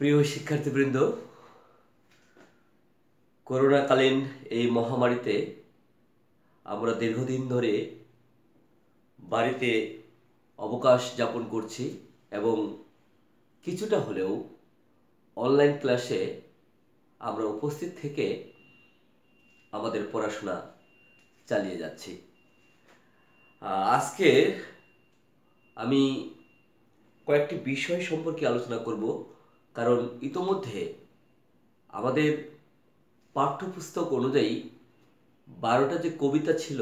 প্রিয় শিক্ষার্থীবৃন্দ, করোনাকালীন এই মহামারীতে আমরা দীর্ঘদিন ধরে বাড়িতে অবকাশ যাপন করছি এবং কিছুটা হলেও অনলাইন ক্লাসে আমরা উপস্থিত থেকে আমাদের পড়াশোনা চালিয়ে যাচ্ছি। আজকে আমি কয়েকটি বিষয় সম্পর্কে আলোচনা করব, কারণ ইতোমধ্যে আমাদের পাঠ্যপুস্তক অনুযায়ী 12টা যে কবিতা ছিল,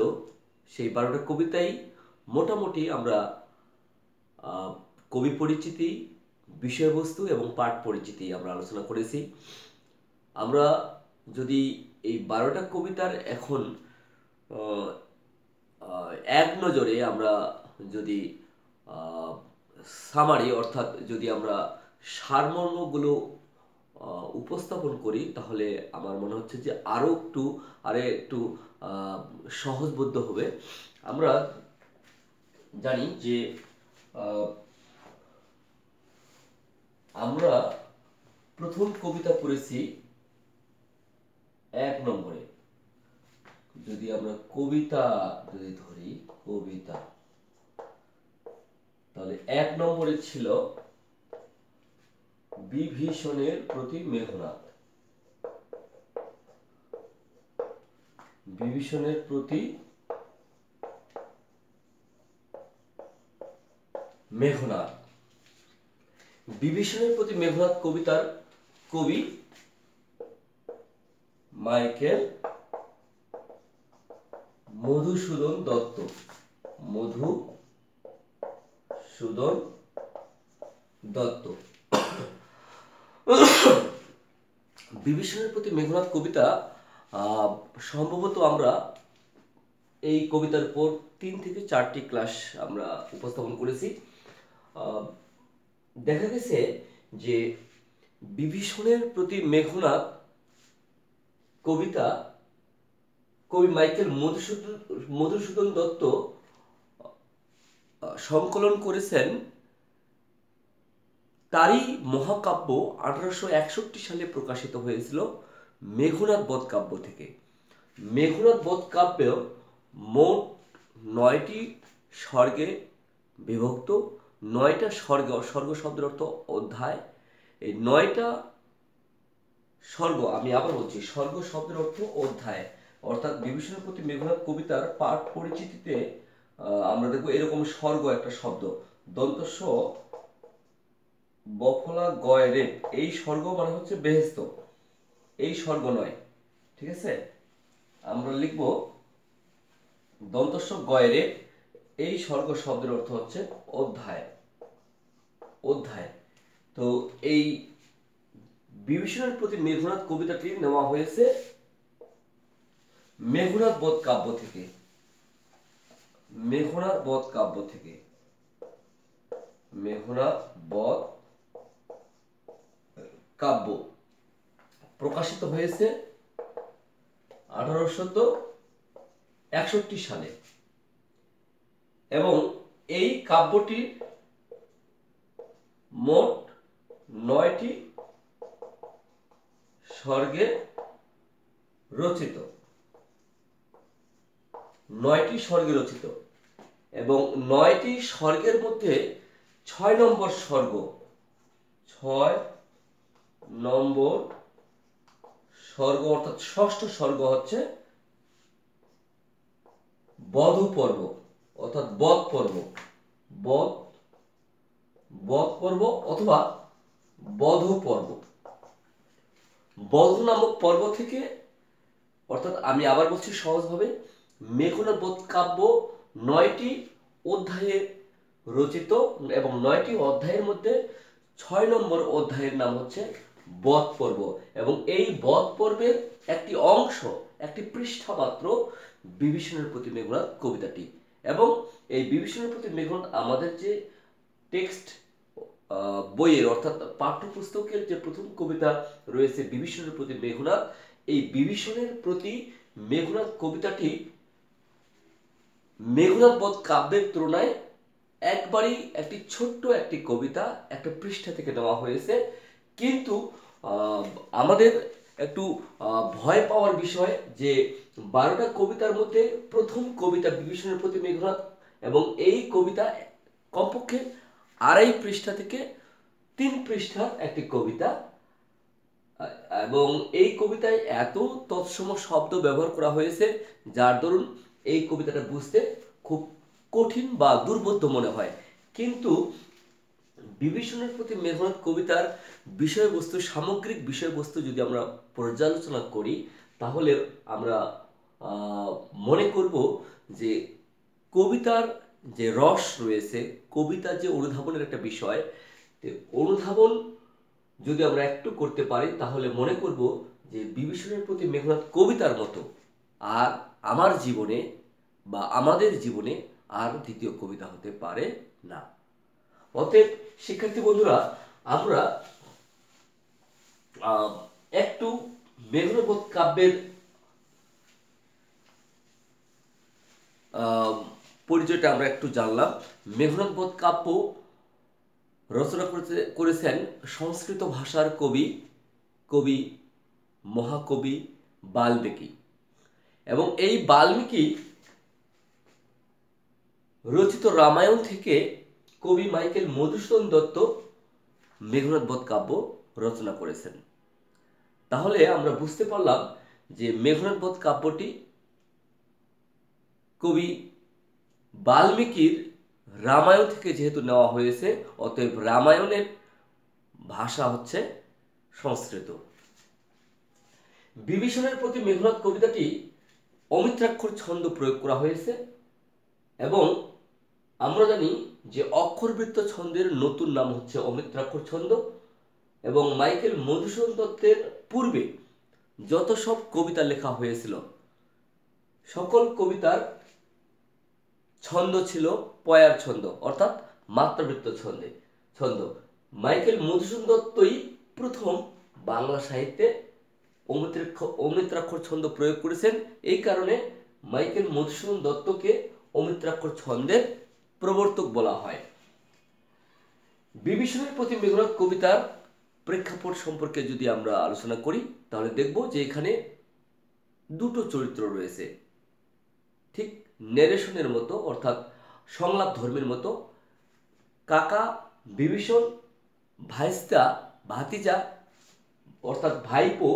সেই 12টা কবিতাই মোটামুটি আমরা কবি পরিচিতি, বিষয়বস্তু এবং পাঠ পরিচিতি আমরা আলোচনা করেছি। আমরা যদি এই 12টা কবিতার এখন এক নজরে আমরা যদি সামারি অর্থাৎ যদি আমরা সারমর্মগুলো উপস্থাপন করি, তাহলে আমার মনে হচ্ছে যে আরও একটু সহজবোধ্য হবে। আমরা জানি যে আমরা প্রথম কবিতা পড়েছি 1 নম্বরে। যদি আমরা কবিতা ধরি, কবিতা, তাহলে 1 নম্বরে ছিল বিভীষণের প্রতি মেঘনাদ। বিভীষণের প্রতি মেঘনাদ। বিভীষণের প্রতি মেঘনাদ কবিতার কবি মাইকেল মধুসূদন দত্ত। মধুসূদন দত্ত। বিভীষণের প্রতি মেঘনাদ কবিতা সম্ভবত আমরা এই কবিতার উপর 3 থেকে 4টি ক্লাস আমরা উপস্থাপন করেছি। দেখা গেছে যে বিভীষণের প্রতি মেঘনাদ কবিতা কবি মাইকেল মধুসূদন দত্ত সংকলন করেছেন। তারই মহাকাব্য 1861 সালে প্রকাশিত হয়েছিল মেঘনাদ বধ কাব্য থেকে। মেঘনাদ বধ কাব্য মোট 9টি স্বর্গে বিভক্ত। 9টা স্বর্গ শব্দের অর্থ অধ্যায়। এই 9টা স্বর্গ, আমি আবার বলছি, স্বর্গ শব্দের অর্থ অধ্যায়। অর্থাৎ বিভীষণের প্রতি মেঘনাদ কবিতার পাঠ পরিচিতিতে আমরা দেখব এরকম স্বর্গ একটা শব্দ, দন্তস্ব বফলা গয় রেপ। এই স্বর্গ মানে হচ্ছে বেহেস্ত, এই স্বর্গ নয়, ঠিক আছে? আমরা লিখব দন্তস্ব গয় রেপ। এই স্বর্গ শব্দের অর্থ হচ্ছে অধ্যায়। অধ্যায়। তো এই বিভীষণের প্রতি মেঘনাদ কবিতাটি নেওয়া হয়েছে মেঘনাদ বধ কাব্য থেকে। মেঘনাদ বধ কাব্য থেকে। মেঘনাদ বধ কাব্য প্রকাশিত হয়েছে 1861 সালে এবং এই কাব্যটি মোট 9টি স্বর্গে রচিত। 9টি স্বর্গে রচিত এবং 9টি স্বর্গের মধ্যে 6 নম্বর স্বর্গ, 6 নম্বর স্বর্গ অর্থাৎ ষষ্ঠ স্বর্গ হচ্ছে বধ পর্ব অর্থাৎ বধ পর্ব। বধ পর্ব অথবা বধ পর্ব। বধ নামক পর্ব থেকে, অর্থাৎ আমি আবার বলছি সহজভাবে, মেঘনাদ বধ কাব্য 9টি অধ্যায়ে রচিত এবং 9টি অধ্যায়ের মধ্যে 6 নম্বর অধ্যায়ের নাম হচ্ছে বধ পর্ব এবং এই বধ পর্বের একটি অংশ, একটি পৃষ্ঠা মাত্র বিভীষণের প্রতি মেঘনাদ কবিতাটি। এবং এই বিভীষণের প্রতি মেঘনাদ আমাদের যে টেক্সট বইয়ের অর্থাৎ পাঠ্যপুস্তকের যে প্রথম কবিতা রয়েছে বিভীষণের প্রতি মেঘনাদ, এই বিভীষণের প্রতি মেঘনাদ কবিতাটি মেঘনাদ বধ কাব্যের তুলনায় একবারই একটি ছোট্ট একটি কবিতা, একটা পৃষ্ঠা থেকে নেওয়া হয়েছে। কিন্তু আহ, আমাদের একটু ভয় পাওয়ার বিষয় যে 12টা কবিতার মধ্যে প্রথম কবিতা বিভীষণের প্রতি মেঘনাদ, এবং এই কবিতা কমপক্ষে 2.5 পৃষ্ঠা থেকে 3 পৃষ্ঠার একটি কবিতা, এবং এই কবিতায় এত তৎসম শব্দ ব্যবহার করা হয়েছে যার দরুন এই কবিতাটা বুঝতে খুব কঠিন বা দুর্বোধ্য মনে হয়। কিন্তু বিভীষণের প্রতি মেঘনাদ কবিতার বিষয়বস্তু, সামগ্রিক বিষয়বস্তু যদি আমরা পর্যালোচনা করি, তাহলে আমরা মনে করব যে কবিতার যে রস রয়েছে, কবিতার যে অনুধাবনের একটা বিষয়, অনুধাবন যদি আমরা একটু করতে পারি তাহলে মনে করব যে বিভীষণের প্রতি মেঘনাদ কবিতার মতো আর আমার জীবনে বা আমাদের জীবনে আর দ্বিতীয় কবিতা হতে পারে না। অতএব শিক্ষার্থী বন্ধুরা, আমরা একটু মেঘনাদ কাব্যের পরিচয়টা আমরা একটু জানলাম। মেঘনাদ কাব্য রচনা করেছেন সংস্কৃত ভাষার কবি মহাকবি বাল্মীকি, এবং এই বাল্মীকি রচিত রামায়ণ থেকে কবি মাইকেল মধুসূদন দত্ত মেঘনাদ কাব্য রচনা করেছেন। তাহলে আমরা বুঝতে পারলাম যে মেঘনাদ কাব্যটি কবি বাল্মীকির রামায়ণ থেকে যেহেতু নেওয়া হয়েছে, অতএব রামায়ণের ভাষা হচ্ছে সংস্কৃত। বিভীষণের প্রতি মেঘনাদ কবিতাটি অমিত্রাক্ষর ছন্দ প্রয়োগ করা হয়েছে, এবং আমরা জানি যে অক্ষরবৃত্ত ছন্দের নতুন নাম হচ্ছে অমিত্রাক্ষর ছন্দ। এবং মাইকেল মধুসূদন দত্তের পূর্বে যত সব কবিতা লেখা হয়েছিল, সকল কবিতার ছন্দ ছিল পয়ার ছন্দ, অর্থাৎ মাত্রাবৃত্ত ছন্দ। মাইকেল মধুসূদন দত্তই প্রথম বাংলা সাহিত্যে অমিত্রাক্ষর ছন্দ প্রয়োগ করেছেন। এই কারণে মাইকেল মধুসূদন দত্তকে অমিত্রাক্ষর ছন্দের প্রবর্তক বলা হয়। বিভীষণের প্রতি মেঘনাদ কবিতার প্রেক্ষাপট সম্পর্কে যদি আমরা আলোচনা করি, তাহলে দেখব যে এখানে দুটো চরিত্র রয়েছে, ঠিক নেরেশনের মতো, অর্থাৎ সংলাপ ধর্মের মতো। কাকা বিভীষণ, ভাইস্তা ভাতিজা অর্থাৎ ভাইপো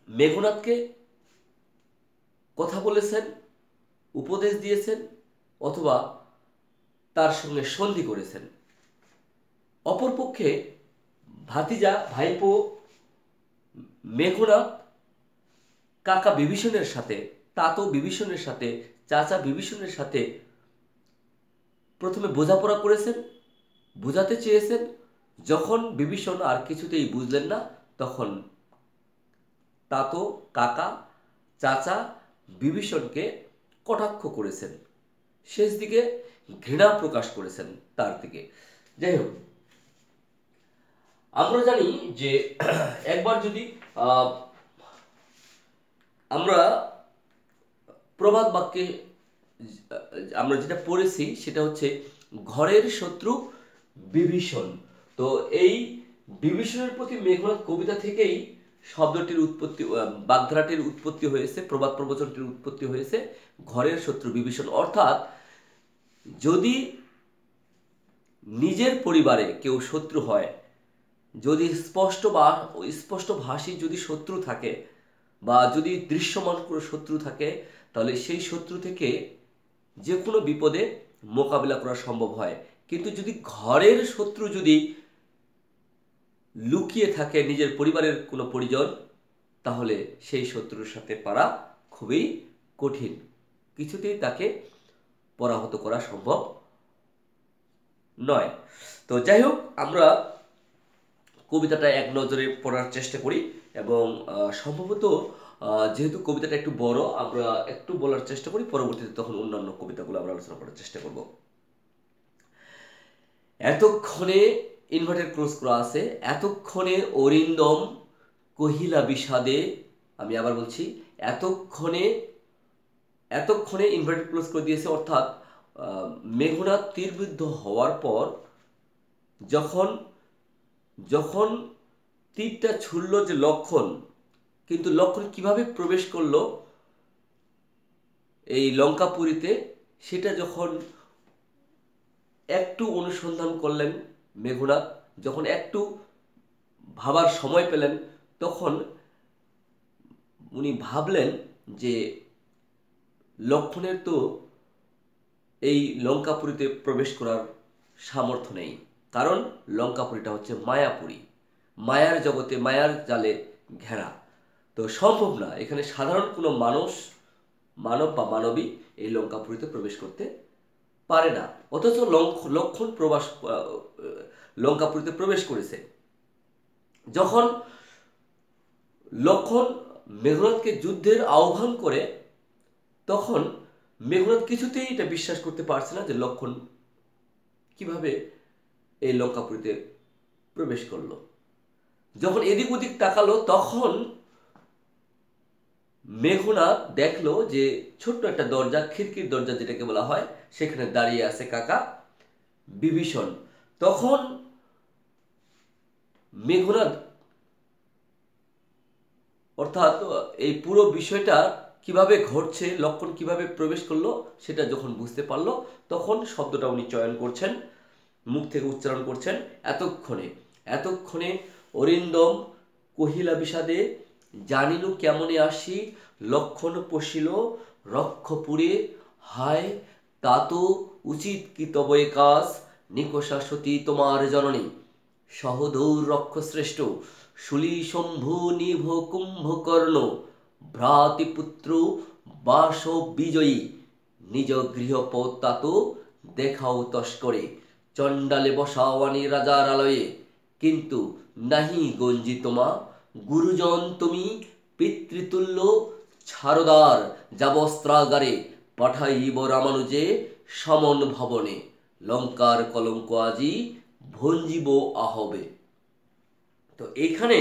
মেঘনাদকে কথা বলেছেন, উপদেশ দিয়েছেন, অথবা তার সঙ্গে সন্ধি করেছেন। অপরপক্ষে ভাতিজা ভাইপো মেঘনাদ কাকা বিভীষণের সাথে, তাতো বিভীষণের সাথে, চাচা বিভীষণের সাথে প্রথমে বোঝাপড়া করেছেন, বোঝাতে চেয়েছেন। যখন বিভীষণ আর কিছুতেই বুঝলেন না, তখন তাতো কাকা চাচা বিভীষণকে কটাক্ষ করেছেন, শেষ দিকে ঘৃণা প্রকাশ করেছেন তার দিকে। যাই হোক, আমরা জানি যে একবার যদি আমরা প্রবাদ বাক্যে আমরা যেটা পড়েছি সেটা হচ্ছে ঘরের শত্রু বিভীষণ। তো এই বিভীষণের প্রতি মেঘনাদ কবিতা থেকেই শব্দটির উৎপত্তি, বাগধারাটির উৎপত্তি হয়েছে, প্রবাদ প্রবচনটির উৎপত্তি হয়েছে ঘরের শত্রু বিভীষণ। অর্থাৎ যদি নিজের পরিবারে কেউ শত্রু হয়, যদি স্পষ্ট ভাষী যদি শত্রু থাকে, বা যদি দৃশ্যমান কোনো শত্রু থাকে, তাহলে সেই শত্রু থেকে যে কোনো বিপদে মোকাবিলা করা সম্ভব হয়। কিন্তু যদি ঘরের শত্রু যদি লুকিয়ে থাকে নিজের পরিবারের কোনো পরিজন, তাহলে সেই শত্রুর সাথে পারা খুবই কঠিন, কিছুতেই তাকে পরাহত করা সম্ভব নয়। তো যাই হোক, আমরা কবিতাটা এক নজরে পড়ার চেষ্টা করি, এবং সম্ভবত যেহেতু কবিতাটা একটু বড়, আমরা একটু বলার চেষ্টা করি, পরবর্তীতে তখন অন্যান্য কবিতাগুলো আমরা আলোচনা করার চেষ্টা করব। এতক্ষণে ইনভার্টেড ক্লোজ করা আছে, এতক্ষণে অরিন্দম কহিলা বিষাদে, আমি আবার বলছি, এতক্ষণে ইনভার্টেড ক্লোজ করে দিয়েছে, অর্থাৎ মেঘনাদ তীরবিদ্ধ হওয়ার পর যখন যখন তীরটা ছুড়ল যে লক্ষণ, কিন্তু লক্ষণ কিভাবে প্রবেশ করলো এই লঙ্কাপুরীতে, সেটা যখন একটু অনুসন্ধান করলেন মেঘনাদ, যখন একটু ভাবার সময় পেলেন, তখন উনি ভাবলেন যে লক্ষণের তো এই লঙ্কাপুরীতে প্রবেশ করার সামর্থ্য নেই, কারণ লঙ্কাপুরীটা হচ্ছে মায়াপুরী, মায়ার জগতে মায়ার জালে ঘেরা, তো সম্ভব না। এখানে সাধারণ কোনো মানব বা মানবী এই লঙ্কাপুরীতে প্রবেশ করতে পারে না। অথচ লক্ষণ লঙ্কাপুরীতে প্রবেশ করেছে। যখন লক্ষণ মেঘনাদকে যুদ্ধের আহ্বান করে, তখন মেঘনাদ কিছুতেই এটা বিশ্বাস করতে পারছে না যে লক্ষণ কিভাবে এই লঙ্কাপুরীতে প্রবেশ করলো। যখন এদিক ওদিক তাকালো, তখন মেঘনাদ দেখলো যে ছোট্ট একটা দরজা, খিড়কির দরজা যেটাকে বলা হয়, সেখানে দাঁড়িয়ে আছে কাকা বিভীষণ। তখন মেঘনাদ, অর্থাৎ এই পুরো বিষয়টা কিভাবে ঘটছে, লক্ষণ কিভাবে প্রবেশ করলো, সেটা যখন বুঝতে পারলো, তখন শব্দটা উনি চয়ন করছেন, মুখ থেকে উচ্চারণ করছেন, এতক্ষণে অরিন্দম কহিলা বিষাদে, জানিনু কেমনে আসি, লক্ষণ পশিল রক্ষপুরে, হায় তা তো উচিত কি তব এ কাজ, নিকষা সতী তোমার জননী, সহদৌর রক্ষশ্রেষ্ঠ, শুলি শম্ভু নিভ কুম্ভকর্ণ, ভ্রাতৃপুত্র বাস বিজয়ী, নিজ গৃহপত্যাত দেখাও তস্করে, চণ্ডালে বসাওয়ানি রাজার আলয়ে, কিন্তু নাহি গঞ্জি তোমা, গুরুজন তুমি পিতৃতুল্য, ছারদার যাবস্ত্রাগারে, পাঠাইব রামানুজে সমন ভবনে, লঙ্কার কলঙ্ক আজি ভঞ্জিব আহবে। তো এইখানে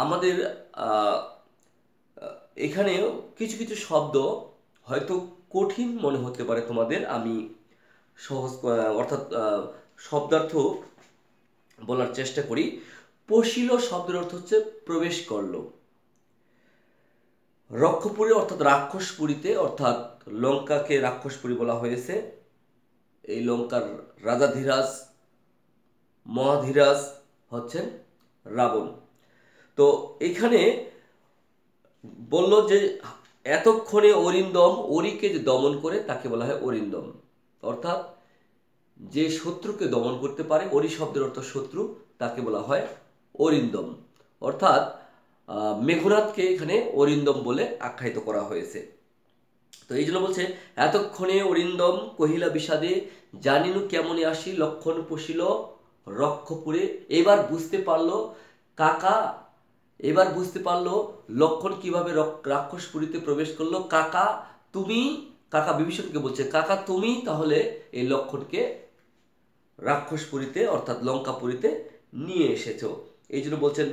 আমাদের এখানে কিছু কিছু শব্দ হয়তো কঠিন মনে হতে পারে তোমাদের, আমি সহজ অর্থাৎ শব্দার্থ বলার চেষ্টা করি। পশিল শব্দের অর্থ হচ্ছে প্রবেশ করলো। রক্ষপুরী অর্থাৎ রাক্ষসপুরীতে, অর্থাৎ লঙ্কাকে রাক্ষসপুরী বলা হয়েছে। এই লঙ্কার রাজাধিরাজ মহাধিরাজ হচ্ছেন রাবণ। তো এখানে বলল যে এতক্ষণে অরিন্দম, অরিকে যে দমন করে তাকে বলা হয় অরিন্দম, অর্থাৎ যে শত্রুকে দমন করতে পারে, অরি শব্দের অর্থ শত্রু, তাকে বলা হয় অরিন্দম। অর্থাৎ মেঘনাদকে এখানে অরিন্দম বলে আখ্যায়িত করা হয়েছে। তো এই জন্য বলছে এতক্ষণে অরিন্দম কহিলা বিষাদে, জানিনু কেমনে আসি, লক্ষণ পশিল রক্ষপুরে। এবার বুঝতে পারলো কাকা, এবার বুঝতে পারলো লক্ষণ কিভাবে রাক্ষসপুরীতে প্রবেশ করলো। কাকা তুমি, কাকা বিভীষণকে বলছে, কাকা তুমি তাহলে এই লক্ষণকে রাক্ষসপুরীতে অর্থাৎ লঙ্কাপুরীতে নিয়ে এসেছো। এই জন্য বলছেন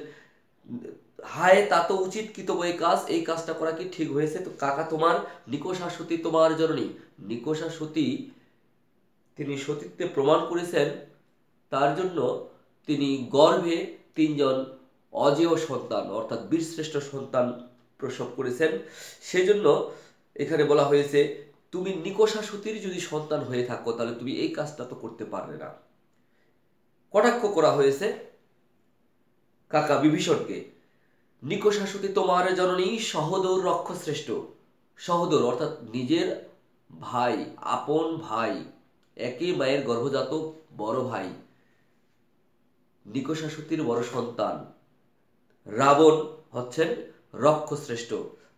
হায় তা তো উচিত কি তবু এই কাজ, এই কাজটা করা কি ঠিক হয়েছে? তো কাকা তোমার, নিকষা সতী তোমার জননী, নিকষা সতী তিনি সতীত্বে প্রমাণ করেছেন, তার জন্য তিনি গর্ভে 3 জন অজেয় সন্তান অর্থাৎ বীরশ্রেষ্ঠ সন্তান প্রসব করেছেন। সেজন্য এখানে বলা হয়েছে তুমি নিকষা সতীর যদি সন্তান হয়ে থাকো, তাহলে তুমি এই কাজটা তো করতে পারবে না। কটাক্ষ করা হয়েছে কাকা বিভীষণকে। নিকষা সতী তোমার জননী, সহদর রক্ষশ্রেষ্ঠ। সহদর অর্থাৎ নিজের ভাই, আপন ভাই, একই মায়ের গর্ভজাত বড় ভাই, নিকষা সতীর বড় সন্তান রাবণ হচ্ছেন রক্ষশ্রেষ্ঠ,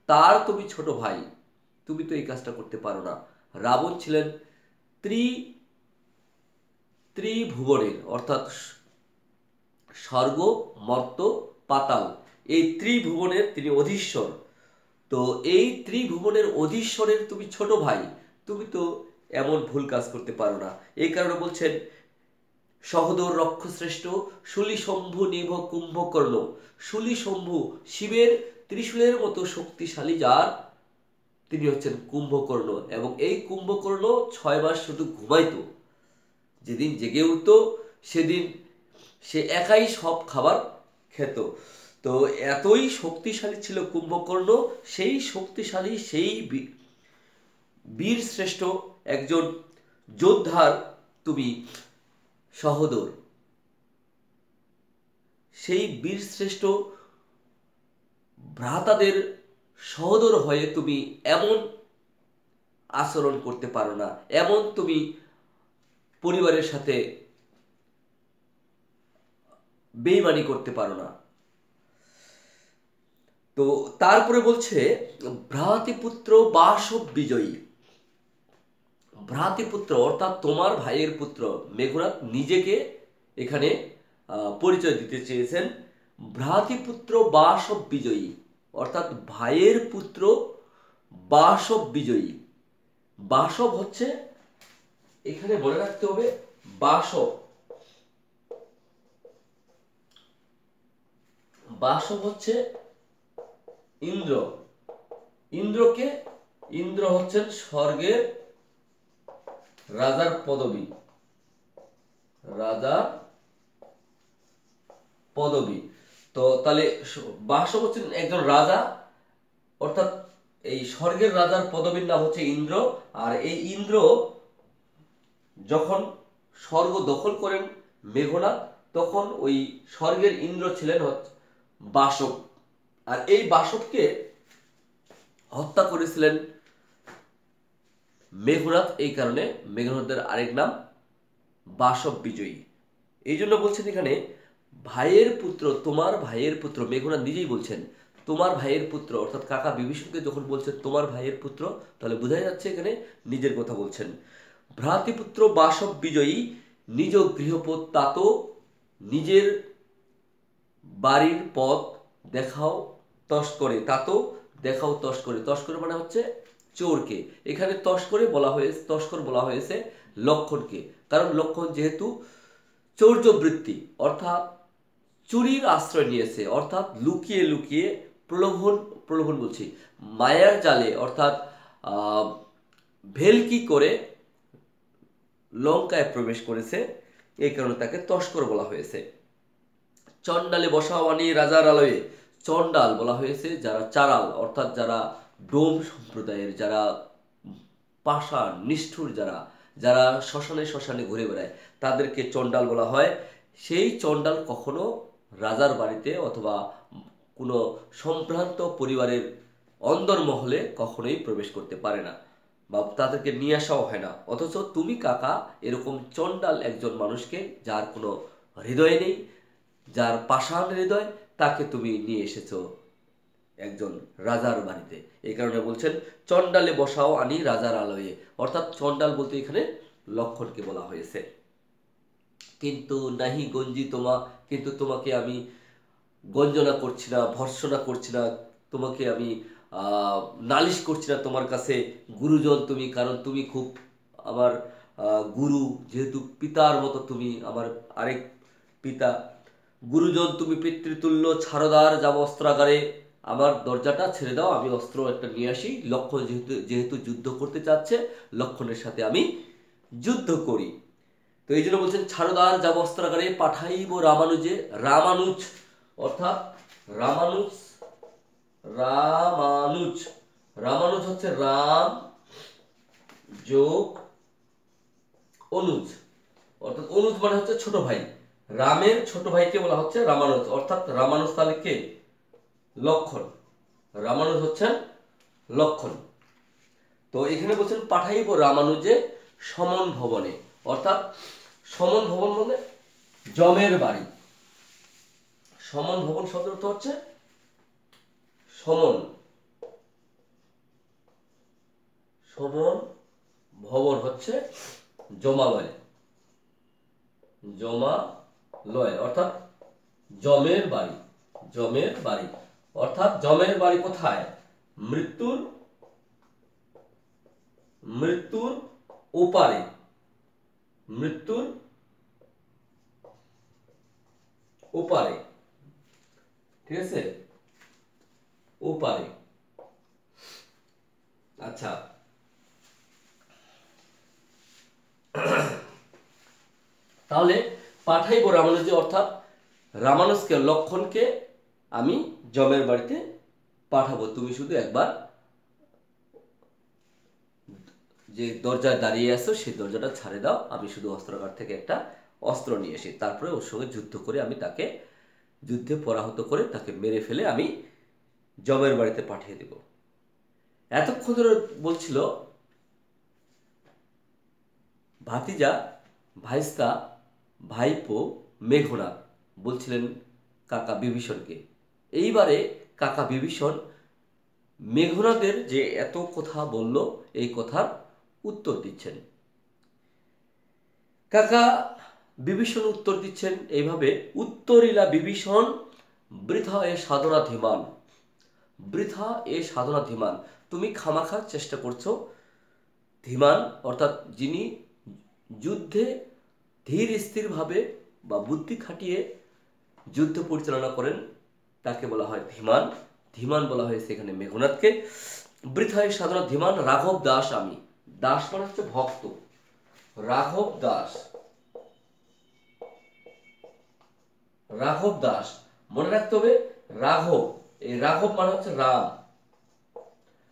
তার তুমি ছোট ভাই, তুমি তো এই কাজটা করতে পারো না। রাবণ ছিলেন ত্রিভুবনের অর্থাৎ স্বর্গ, মর্ত, পাতাল, এই ত্রিভুবনের তিনি অধীশ্বর। তো এই ত্রিভুবনের অধীশ্বরের তুমি ছোট ভাই, তুমি তো এমন ভুল কাজ করতে পারো না। এই কারণে বলছেন সহদর রক্ষশ্রেষ্ঠ, শুলি শম্ভু নিভ কুম্ভকর্ণ। শুলি শম্ভু শিবের ত্রিশূলের মতো শক্তিশালী, যার তিনি হচ্ছেন কুম্ভকর্ণ। এবং এই কুম্ভকর্ণ 6 মাস শুধু ঘুমাইতো, যেদিন জেগে উঠতো সেদিন সে একাই সব খাবার খেত। তো এতই শক্তিশালী ছিল কুম্ভকর্ণ, সেই শক্তিশালী, সেই বীর শ্রেষ্ঠ একজন যোদ্ধার তুমি সহোদর। সেই বীর শ্রেষ্ঠ ভ্রাতাদের সহোদর হয়ে তুমি এমন আচরণ করতে পারো না, এমন তুমি পরিবারের সাথে বেইমানি করতে পারো না। তো তারপরে বলছে ভ্রাতৃপুত্র বাসব বিজয়ী। ভ্রাতৃপুত্র অর্থাৎ তোমার ভাইয়ের পুত্র, মেঘনাদ নিজেকে এখানে পরিচয় দিতে চেয়েছেন। ভ্রাতৃপুত্র বাসব বিজয়ী অর্থাৎ ভাইয়ের পুত্র বাসব বিজয়ী। বাসব হচ্ছে, এখানে মনে রাখতে হবে, বাসব, বাসব হচ্ছে ইন্দ্র। ইন্দ্রকে, ইন্দ্র হচ্ছেন স্বর্গের রাজার পদবী, রাজার পদবী। তো তাহলে বাসব হচ্ছেন একজন রাজা, অর্থাৎ এই স্বর্গের রাজার পদবীর নাম হচ্ছে ইন্দ্র। আর এই ইন্দ্র যখন স্বর্গ দখল করেন মেঘনাদ, তখন ওই স্বর্গের ইন্দ্র ছিলেন বাসব। আর এই বাসবকে হত্যা করেছিলেন মেঘনাদ, এই কারণে মেঘনাদের আরেক নাম বাসব বিজয়ী। এই জন্য বলছেন এখানে ভাইয়ের পুত্র, তোমার ভাইয়ের পুত্র, মেঘনাদ নিজেই বলছেন তোমার ভাইয়ের পুত্র, অর্থাৎ কাকা বিভীষণকে যখন বলছেন তোমার ভাইয়ের পুত্র, তাহলে বোঝা যাচ্ছে এখানে নিজের কথা বলছেন। ভ্রাতৃপুত্র বাসব বিজয়ী, নিজ গৃহপথ তাত, নিজের বাড়ির পথ দেখাও তস্করে। তাত দেখাও তস্করে, তস্করে মানে হচ্ছে চোরকে। এখানে তস্করে বলা হয়েছে, তস্কর বলা হয়েছে লক্ষণকে, কারণ লক্ষণ যেহেতু চৌর্যবৃত্তি অর্থাৎ চুরির আশ্রয় নিয়েছে, অর্থাৎ লুকিয়ে লুকিয়ে প্রলোভন, প্রলোভন বলছি মায়ার জালে অর্থাৎ ভেলকি করে লঙ্কায় প্রবেশ করেছে, এই কারণে তাকে তস্কর বলা হয়েছে। চণ্ডালে বসাওয়ানি রাজার আলয়ে, চণ্ডাল বলা হয়েছে যারা চারাল, অর্থাৎ যারা ডোম সম্প্রদায়ের, যারা পাষাণ নিষ্ঠুর, যারা যারা শ্মশানে শ্মশানে ঘুরে বেড়ায়, তাদেরকে চণ্ডাল বলা হয়। সেই চণ্ডাল কখনো রাজার বাড়িতে অথবা কোনো সম্ভ্রান্ত পরিবারের অন্দরমহলে কখনোই প্রবেশ করতে পারে না, বা তাদেরকে নিয়ে আসাও হয় না। অথচ তুমি কাকা এরকম চণ্ডাল একজন মানুষকে, যার কোনো হৃদয় নেই, যার পাষাণ হৃদয়, তাকে তুমি নিয়ে এসেছো একজন রাজার বাড়িতে। এই কারণে বলছেন চণ্ডালে বসাও আনি রাজার আলয়ে, অর্থাৎ চণ্ডাল বলতে এখানে লক্ষণকে বলা হয়েছে। কিন্তু নাহি গঞ্জি তোমা, কিন্তু তোমাকে আমি গঞ্জনা করছি না, ভর্ৎসনা করছি না, তোমাকে আমি নালিশ করছি না তোমার কাছে, গুরুজন তুমি, কারণ তুমি খুব আমার গুরু, যেহেতু পিতার মতো তুমি আমার আরেক পিতা। গুরুজন তুমি পিতৃতুল্য, ছাড়দার যাব অস্ত্রাগারে, আমার দরজাটা ছেড়ে দাও, আমি অস্ত্র একটা নিয়ে আসি। লক্ষণ যেহেতু যেহেতু যুদ্ধ করতে চাচ্ছে, লক্ষণের সাথে আমি যুদ্ধ করি। তো এই জন্য বলছেন ছাড়দার যাব অস্ত্রাগারে, পাঠাইব রামানুজে। রামানুজ অর্থাৎ রামানুজ, রামানুজ, রামানুজ হচ্ছে রাম যোগ অনুজ, অর্থাৎ অনুজ মানে হচ্ছে ছোট ভাই, রামের ছোট ভাইকে বলা হচ্ছে রামানুজ, অর্থাৎ রামানুজ তাহলে কে? লক্ষণ। রামানুজ হচ্ছেন লক্ষণ। তো এখানে বলছেন পাঠাইব রামানুজে সমন ভবনে, অর্থাৎ সমন ভবন মানে জমের বাড়ি। সমন ভবন শব্দ অর্থ হচ্ছে সমন, সমন ভবন হচ্ছে জমালয়, জমালয় অর্থাৎ জমের বাড়ি, জমের বাড়ি, অর্থাৎ জমের বাড়ি কোথায়? মৃত্যুর, মৃত্যুর ওপারে, মৃত্যুর ওপারে, ঠিক আছে, ওপারে। আচ্ছা, তাহলে পাঠাইব রামানুজে, অর্থাৎ রামানুজকে লক্ষণকে আমি যমের বাড়িতে পাঠাবো, তুমি শুধু একবার যে দরজায় দাঁড়িয়ে আছো সেই দরজাটা ছাড়ে দাও, আমি শুধু অস্ত্রাগার থেকে একটা অস্ত্র নিয়ে আসি, তারপরে ওর সঙ্গে যুদ্ধ করে আমি তাকে যুদ্ধে পরাহত করে তাকে মেরে ফেলে আমি যমের বাড়িতে পাঠিয়ে দেব। এতক্ষণ ধরে বলছিল ভাতিজা, ভাইস্তা, ভাইপো, মেঘনাদ, বলছিলেন কাকা বিভীষণকে। এইবারে কাকা বিভীষণ মেঘনাদের যে এত কথা বলল এই কথার উত্তর দিচ্ছেন। কাকা বিভীষণ উত্তর দিচ্ছেন এইভাবে, উত্তরিলা বিভীষণ বৃথা এ সাধনা ধীমান, বৃথা এ সাধনা ধীমান, তুমি খামাখা চেষ্টা করছো। ধীমান অর্থাৎ যিনি যুদ্ধে ধীর স্থিরভাবে বা বুদ্ধি খাটিয়ে যুদ্ধ পরিচালনা করেন তাকে বলা হয় ধীমান। ধীমান বলা হয়েছে এখানে মেঘনাদকে। বৃথায় সাধনা ধীমান রাঘব দাস আমি, দাস মানে হচ্ছে ভক্ত, রাঘব দাস, রাঘব দাস মনে রাখতে হবে। রাঘব, এই রাঘব মানে হচ্ছে রাম,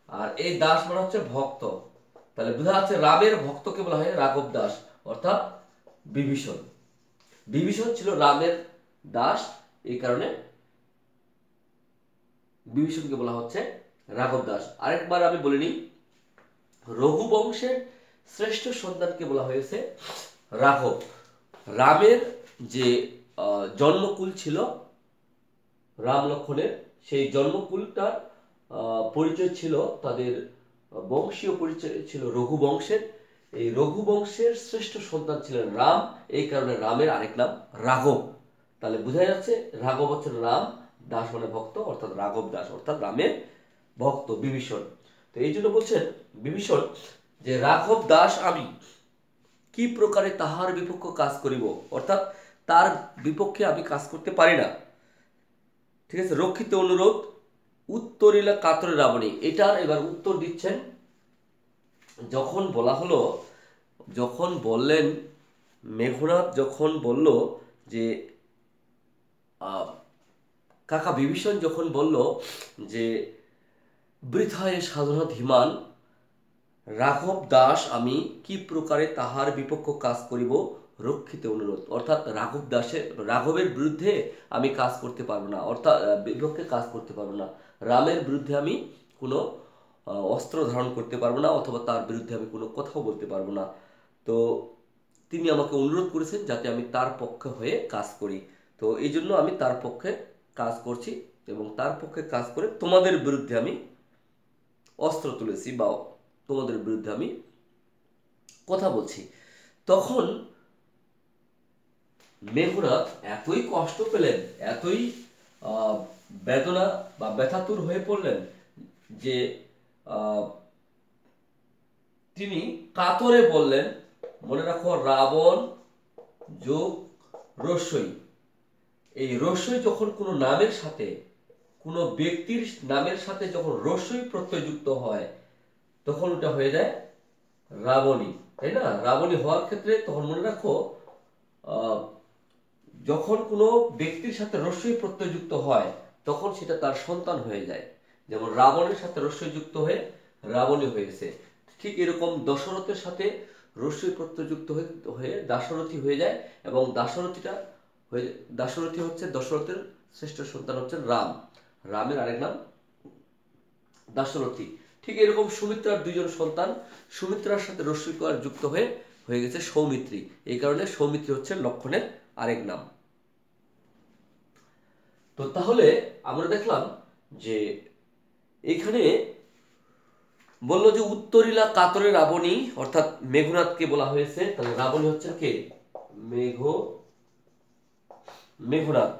আর এই দাস মানে হচ্ছে ভক্ত, তাহলে বোঝা যাচ্ছে রামের ভক্তকে বলা হয় রাঘব দাস, অর্থাৎ বিভীষণ। বিভীষণ ছিল রামের দাস, এই কারণে বিভীষণকে বলা হচ্ছে রাঘব দাস। আরেকবার আমি বলিনি, রঘুবংশের শ্রেষ্ঠ সন্তানকে বলা হয়েছে রাঘব। রামের যে জন্মকুল ছিল রাম লক্ষণের, সেই জন্মকুলটার পরিচয় ছিল, তাদের বংশীয় পরিচয় ছিল রঘুবংশের। এই রঘুবংশের শ্রেষ্ঠ সন্তান ছিলেন রাম, এই কারণে রামের আরেক নাম রাঘব। তাহলে বোঝা যাচ্ছে রাঘব হচ্ছে রাম, দাস মানে ভক্ত, অর্থাৎ রাঘব দাস অর্থাৎ রামের ভক্ত বিভীষণ। তো এই জন্য বলছেন বিভীষণ যে রাঘব দাস আমি কি প্রকারে তাহার বিপক্ষ কাজ করিব, অর্থাৎ তার বিপক্ষে আমি কাজ করতে পারি না। ঠিক আছে, রক্ষিত অনুরোধ উত্তরিলা কাতরে রাবণী, এটার এবার উত্তর দিচ্ছেন। যখন বলা হলো, যখন বললেন মেঘনাদ, যখন বলল যে কাকা বিভীষণ যখন বলল যে বৃথায় সাধনা ধীমান রাঘব দাস আমি কি প্রকারে তাহার বিপক্ষ কাজ করিব রক্ষিত অনুরোধ, অর্থাৎ রাঘব দাসের, রাঘবের বিরুদ্ধে আমি কাজ করতে পারবো না, অর্থাৎ বিপক্ষে কাজ করতে পারবো না, রামের বিরুদ্ধে আমি কোনো অস্ত্র ধারণ করতে পারবো না, অথবা তার বিরুদ্ধে আমি কোনো কথাও বলতে পারবো না। তো তিনি আমাকে অনুরোধ করেছেন যাতে আমি তার পক্ষে হয়ে কাজ করি, তো এই জন্য আমি তার পক্ষে কাজ করছি, এবং তার পক্ষে কাজ করে তোমাদের বিরুদ্ধে আমি অস্ত্র তুলেছি বা তোমাদের বিরুদ্ধে আমি কথা বলছি। তখন মেঘনাদ এতই কষ্ট পেলেন, এতই বেদনা বা ব্যথাতুর হয়ে পড়লেন যে তিনি কাতরে বললেন, মনে রাখো রাবণ যোগ রস্যই, এই রস্যই যখন কোনো নামের সাথে, কোনো ব্যক্তির নামের সাথে যখন রস্যই প্রত্যয় যুক্ত হয় তখন ওটা হয়ে যায় রাবণী, তাই না? রাবণী হওয়ার ক্ষেত্রে তখন মনে রাখো যখন কোনো ব্যক্তির সাথে রস্যই প্রত্যয় যুক্ত হয় তখন সেটা তার সন্তান হয়ে যায়, যেমন রাবণের সাথে রস্যই যুক্ত হয়ে রাবণী হয়েছে, ঠিক এরকম দশরথের সাথে রস্যই প্রত্যয় যুক্ত হয়ে দাশরথী হয়ে যায়, এবং দাশরথী হচ্ছে দশরথের শ্রেষ্ঠ সন্তান হচ্ছেন রাম, রামের আরেক নাম দাশরথী। ঠিক এরকম সুমিত্রার দুইজন সন্তান, সুমিত্রার সাথে রস্যইকার যুক্ত হয়ে গেছে সৌমিত্রী, এই কারণে সৌমিত্রী হচ্ছে লক্ষণের আরেক নাম। তো তাহলে আমরা দেখলাম যে এখানে বললো যে উত্তরিলা কাতরে রাবণী, অর্থাৎ মেঘনাদকে বলা হয়েছে, তাহলে রাবণী হচ্ছে কে? মেঘনাদ।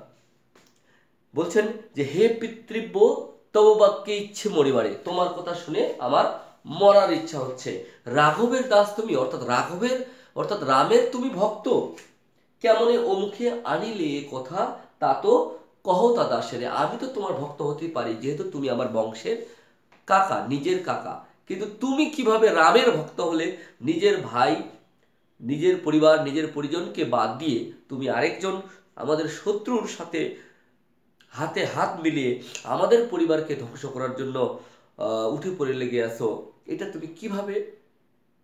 বলছেন যে হে পিতৃব্য তব বাক্যে ইচ্ছে মরিবারে, তোমার কথা শুনে আমার মরার ইচ্ছা হচ্ছে। রাঘবের দাস তুমি, অর্থাৎ রামের তুমি ভক্ত, কেমনে অমুখে আনিলে এ কথা, তা তো কহতা দাসের, আমি তো তোমার ভক্ত হতে পারি যেহেতু তুমি আমার বংশের কাকা, নিজের কাকা, কিন্তু তুমি কিভাবে রামের ভক্ত হলে? নিজের ভাই নিজের পরিবার নিজের পরিজনকে বাদ দিয়ে তুমি আরেকজন আমাদের শত্রুর সাথে হাতে হাত মিলিয়ে আমাদের পরিবারকে ধ্বংস করার জন্য উঠে পড়ে লেগে আছো, এটা তুমি কিভাবে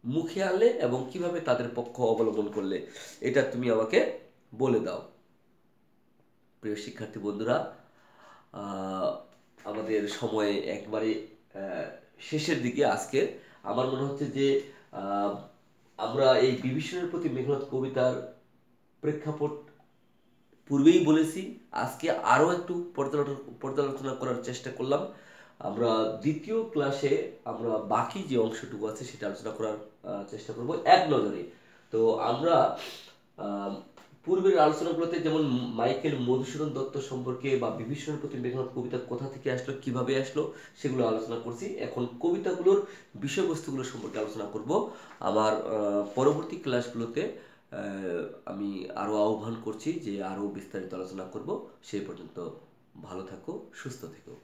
মুখে আনলে এবং কিভাবে তাদের পক্ষ অবলম্বন করলে, এটা তুমি আমাকে বলে দাও। প্রিয় শিক্ষার্থী বন্ধুরা, আহ, আমাদের সময় একবারে শেষের দিকে আজকে। আমার মনে হচ্ছে যে আহ, আমরা এই বিভীষণের প্রতি মেঘনাদ কবিতার প্রেক্ষাপট পূর্বেই বলেছি, আজকে আরও একটু পর্যালোচনা করার চেষ্টা করলাম। আমরা দ্বিতীয় ক্লাসে আমরা বাকি যে অংশটুকু আছে সেটা আলোচনা করার চেষ্টা করব এক নজরে। তো আমরা আহ, পূর্বের আলোচনাগুলোতে যেমন মাইকেল মধুসূদন দত্ত সম্পর্কে বা বিভীষণের প্রতি মেঘনাদ কবিতা কোথা থেকে আসলো, কিভাবে আসলো, সেগুলো আলোচনা করছি। এখন কবিতাগুলোর বিষয়বস্তুগুলো সম্পর্কে আলোচনা করব। আমার পরবর্তী ক্লাসগুলোতে আমি আরও আহ্বান করছি যে আরও বিস্তারিত আলোচনা করব। সেই পর্যন্ত ভালো থাকো, সুস্থ থেকো।